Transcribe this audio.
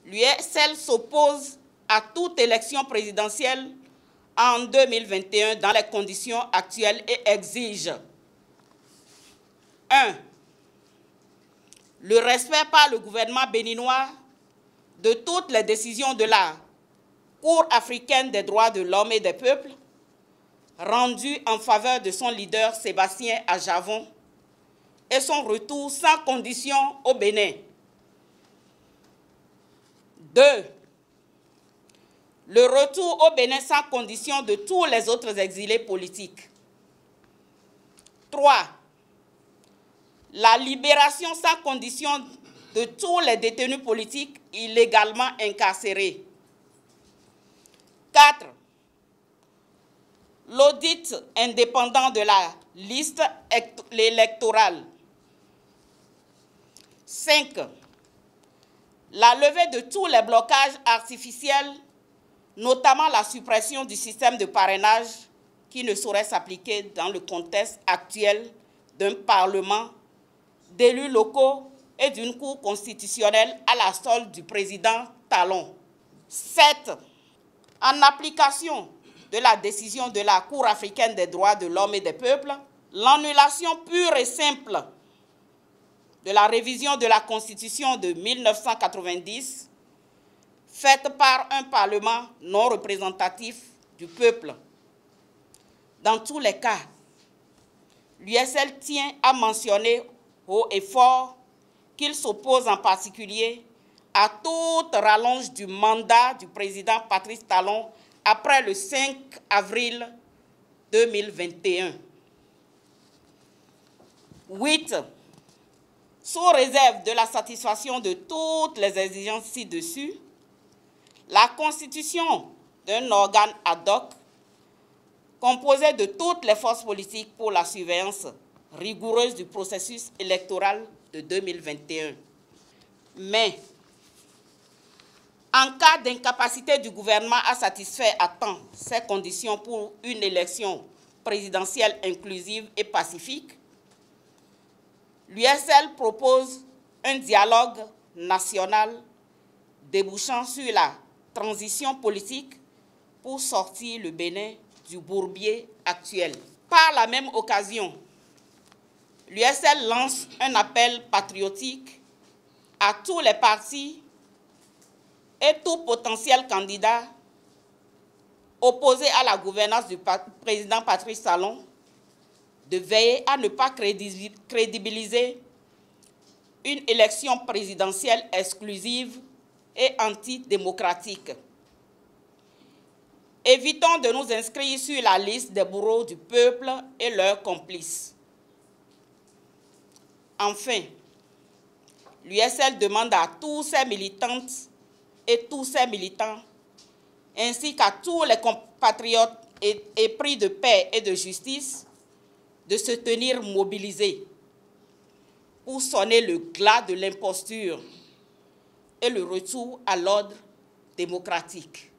l'USL s'oppose à toute élection présidentielle en 2021 dans les conditions actuelles et exige 1. Le respect par le gouvernement béninois de toutes les décisions de la Cour africaine des droits de l'homme et des peuples rendues en faveur de son leader Sébastien Adjavon et son retour sans condition au Bénin. 2. Le retour au Bénin sans condition de tous les autres exilés politiques. 3. La libération sans condition de tous les détenus politiques illégalement incarcérés. 4. L'audit indépendant de la liste électorale. 5. La levée de tous les blocages artificiels, notamment la suppression du système de parrainage qui ne saurait s'appliquer dans le contexte actuel d'un Parlement, d'élus locaux et d'une Cour constitutionnelle à la solde du président Talon. 7. En application de la décision de la Cour africaine des droits de l'homme et des peuples, l'annulation pure et simple de la révision de la Constitution de 1990, faite par un Parlement non représentatif du peuple. Dans tous les cas, l'USL tient à mentionner haut et fort qu'il s'oppose en particulier à toute rallonge du mandat du président Patrice Talon après le 5 avril 2021. 8. Sous réserve de la satisfaction de toutes les exigences ci-dessus, la constitution d'un organe ad hoc composé de toutes les forces politiques pour la surveillance rigoureuse du processus électoral de 2021. Mais, en cas d'incapacité du gouvernement à satisfaire à temps ces conditions pour une élection présidentielle inclusive et pacifique, l'USL propose un dialogue national débouchant sur la transition politique pour sortir le Bénin du bourbier actuel. Par la même occasion, l'USL lance un appel patriotique à tous les partis et tout potentiel candidat opposé à la gouvernance du président Patrice Talon de veiller à ne pas crédibiliser une élection présidentielle exclusive et antidémocratique. Évitons de nous inscrire sur la liste des bourreaux du peuple et leurs complices. Enfin, l'USL demande à tous ses militantes et tous ses militants, ainsi qu'à tous les compatriotes épris de paix et de justice, de se tenir mobilisés pour sonner le glas de l'imposture et le retour à l'ordre démocratique.